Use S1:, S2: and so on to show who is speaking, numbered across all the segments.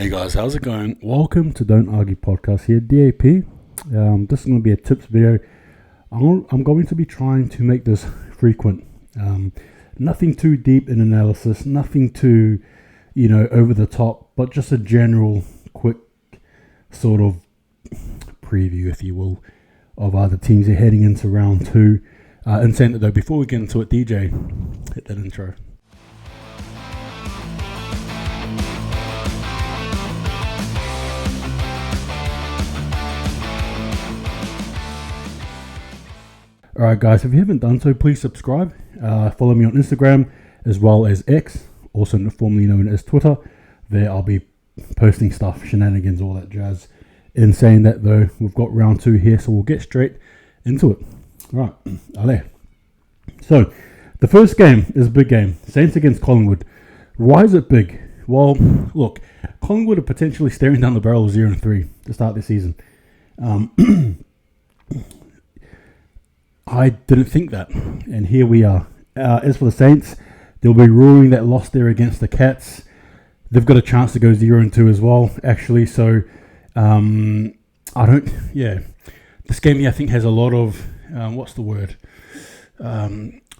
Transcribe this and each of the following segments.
S1: Hey guys, how's it going? Welcome to Don't Argue Podcast here, DAP. This is going to be a tips video. I'm going to be trying to make this frequent. Nothing too deep in analysis, nothing too, over the top, but just a general, quick sort of preview, if you will, of the teams that are heading into round two. And saying that though, before we get into it, DJ, hit that intro. Alright guys, if you haven't done so, please subscribe. Follow me on Instagram as well as X, also formerly known as Twitter. There I'll be posting stuff, shenanigans, all that jazz. In saying that though, we've got round two here, so we'll get straight into it. Alright, allez. So, the first game is a big game. Saints against Collingwood. Why is it big? Well, look, Collingwood are potentially staring down the barrel of 0-3 to start this season. I didn't think that, and here we are. As for the Saints, they'll be ruling that loss there against the Cats. They've got a chance to go 0-2 as well, actually. So, this game here I think has a lot of, a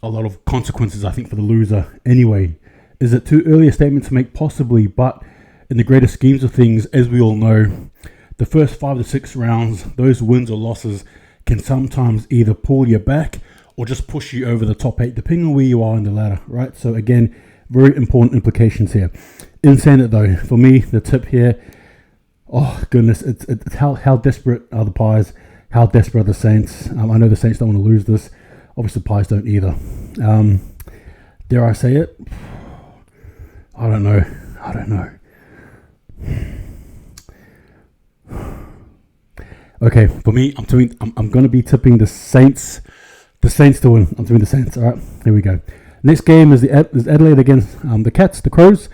S1: lot of consequences, I think, for the loser. Anyway, is it too early a statement to make? Possibly, but in the greater schemes of things, as we all know, the first 5 to 6 rounds, those wins or losses can sometimes either pull you back or just push you over the top 8, depending on where you are in the ladder, right? So again, very important implications here. In saying it though, for me, the tip here, oh goodness, it's how desperate are the Pies, how desperate are the Saints. I know the Saints don't want to lose this. Obviously, the Pies don't either. Dare I say it? I don't know. Okay, for me, I'm going to be tipping the Saints to win. I'm tipping the Saints. All right, here we go. Next game is Adelaide against the Cats, the Crows.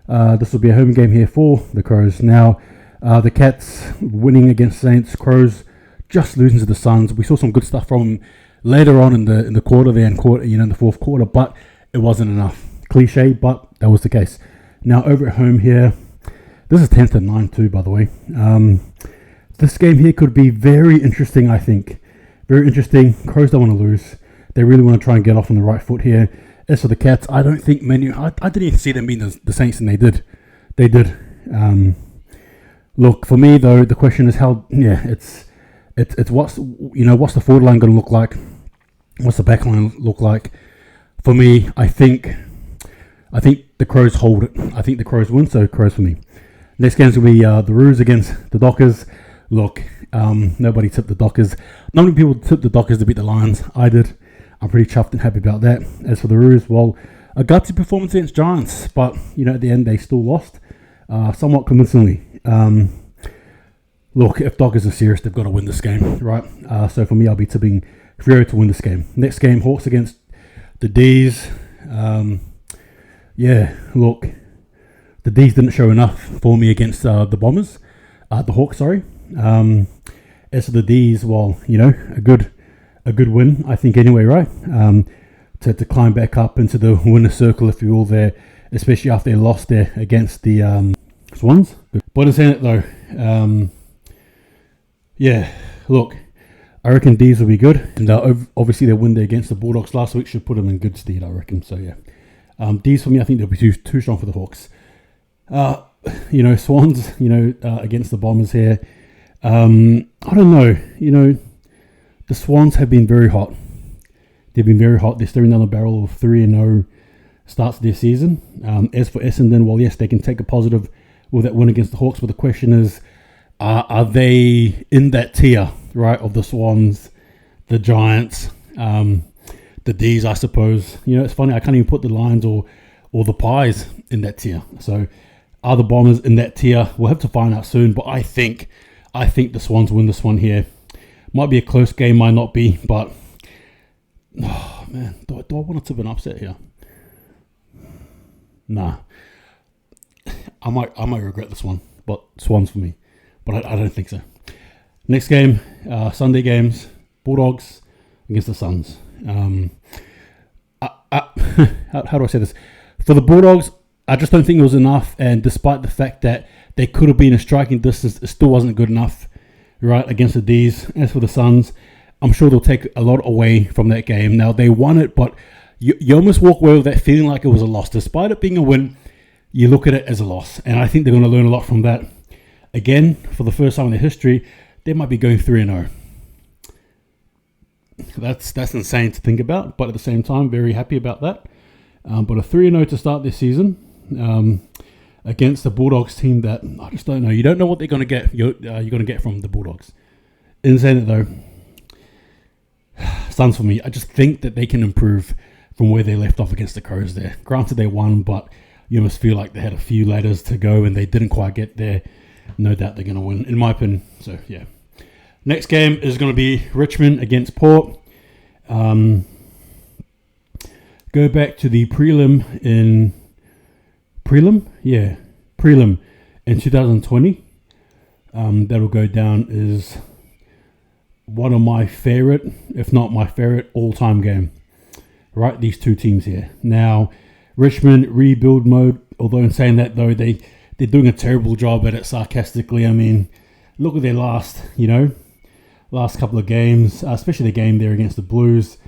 S1: This will be a home game here for the Crows. Now, the Cats winning against Saints, Crows just losing to the Suns. We saw some good stuff from them later on in the quarter there, in the fourth quarter, but it wasn't enough. Cliche, but that was the case. Now over at home here, this is 10-9 too, by the way. This game here could be very interesting, I think. Very interesting. Crows don't want to lose. They really want to try and get off on the right foot here. As for the Cats, I don't think many... I didn't even see them being the Saints, and they did. They did. Look, for me, though, the question is how... Yeah, it's what's the forward line going to look like? What's the back line look like? For me, I think the Crows hold it. I think the Crows win, so Crows for me. Next game's going to be the Roos against the Dockers. Look, nobody tipped the Dockers. Not many people tipped the Dockers to beat the Lions. I did. I'm pretty chuffed and happy about that. As for the Roos, well, a gutsy performance against Giants, but at the end they still lost, somewhat convincingly. Look, if Dockers are serious, they've got to win this game, right? So for me, I'll be tipping Freo to win this game. Next game, Hawks against the D's. Look, the D's didn't show enough for me against the Bombers. The Hawks, sorry. As for the D's, well, a good win, I think, anyway, right? To climb back up into the winner's circle, if you will, there, especially after they lost there against the Swans. But in saying it though, look, I reckon D's will be good, and obviously their win there against the Bulldogs last week should put them in good stead, I reckon. So yeah, D's for me, I think they'll be too strong for the Hawks. Swans, against the Bombers here. I don't know. The Swans have been very hot. They've been very hot. They're staring down the barrel of 3-0 starts of their season. As for Essendon, well, yes, they can take a positive with that win against the Hawks, but the question is, are they in that tier, right, of the Swans, the Giants, the D's, I suppose? It's funny, I can't even put the Lions or the Pies in that tier. So, are the Bombers in that tier? We'll have to find out soon, but I think the Swans win this one here. Might be a close game, might not be, but oh man, do I want to tip an upset here? Nah, I might regret this one, but Swans for me. But I don't think so. Next game, Sunday games, Bulldogs against the Suns. How do I say this? For the Bulldogs, I just don't think it was enough. And despite the fact that they could have been a striking distance. It still wasn't good enough, right, against the D's. As for the Suns, I'm sure they'll take a lot away from that game. Now, they won it, but you almost walk away with that feeling like it was a loss. Despite it being a win, you look at it as a loss. And I think they're going to learn a lot from that. Again, for the first time in their history, they might be going 3-0. That's insane to think about, but at the same time, very happy about that. But a 3-0 to start this season against the Bulldogs team that I just don't know. You don't know what they're going to get. You're going to get from the Bulldogs. Insane it though. Suns for me. I just think that they can improve from where they left off against the Crows there. Granted, they won, but you must feel like they had a few ladders to go and they didn't quite get there. No doubt they're going to win, in my opinion. So, yeah. Next game is going to be Richmond against Port. Go back to the prelim in 2020. That'll go down as one of my favorite, if not my favorite, all-time game. Right, these two teams here. Now, Richmond rebuild mode. Although in saying that though, they're doing a terrible job at it. Sarcastically, I mean, look at their last couple of games, especially the game there against the Blues.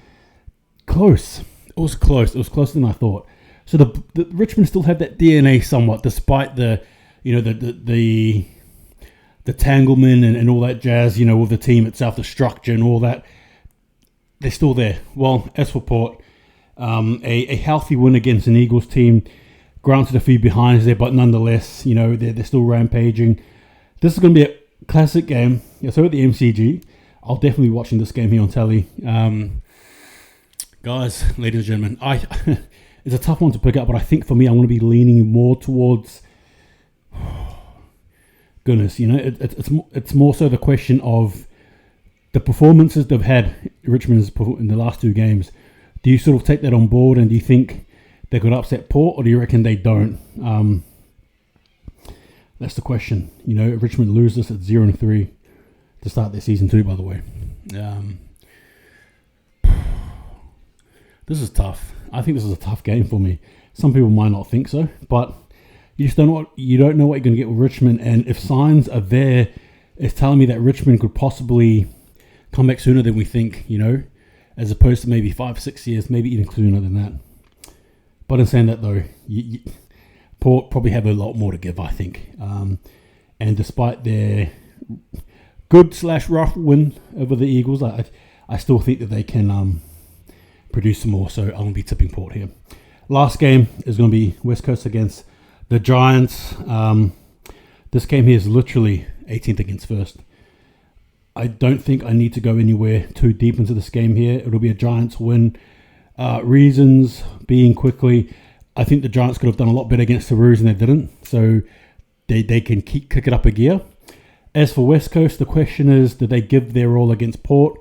S1: Close. It was close. It was closer than I thought. So the Richmond still have that DNA somewhat, despite the tanglement and all that jazz, with the team itself, the structure and all that. They're still there. Well, as for Port, a healthy win against an Eagles team. Granted, a few behinds there, but nonetheless, they're still rampaging. This is going to be a classic game. Yeah, so at the MCG, I'll definitely be watching this game here on telly. Guys, ladies and gentlemen, it's a tough one to pick up, but I think for me, I'm going to be leaning more towards. Goodness, it's more so the question of the performances they've had, Richmond's in the last two games. Do you sort of take that on board, and do you think they could upset Port, or do you reckon they don't? That's the question. If Richmond loses at 0-3 to start their season too, by the way. This is tough. I think this is a tough game for me. Some people might not think so, but you just don't know what you're going to get with Richmond. And if signs are there, it's telling me that Richmond could possibly come back sooner than we think, as opposed to maybe 5-6 years, maybe even sooner than that. But in saying that though, Port probably have a lot more to give, I think. And despite their good/rough win over the Eagles, I still think that they can produce some more. So I'm going to be tipping Port here. Last game is going to be West Coast against the Giants. This game here is literally 18th against 1st. I don't think I need to go anywhere too deep into this game here. It'll be a Giants win. Reasons being quickly, I think the Giants could have done a lot better against the Roos and they didn't. So they can kick it up a gear. As for West Coast, the question is, do they give their all against Port?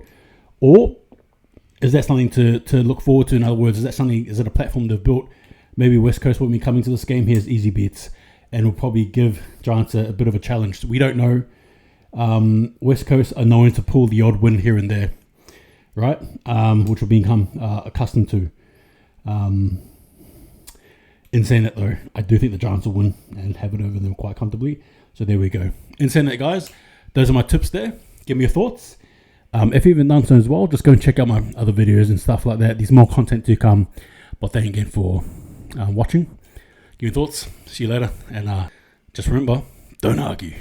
S1: Or is that something to look forward to? In other words, is it a platform they've built? Maybe West Coast will be coming to this game here as easy beats and will probably give Giants a bit of a challenge. We don't know. West Coast are known to pull the odd win here and there, right? Which we've become accustomed to. In saying that though, I do think the Giants will win and have it over them quite comfortably. So there we go. In saying that, guys, those are my tips there. Give me your thoughts. If you haven't done so as well, just go and check out my other videos and stuff like that. There's more content to come. But thank you again for watching. Give me your thoughts. See you later. And just remember, don't argue.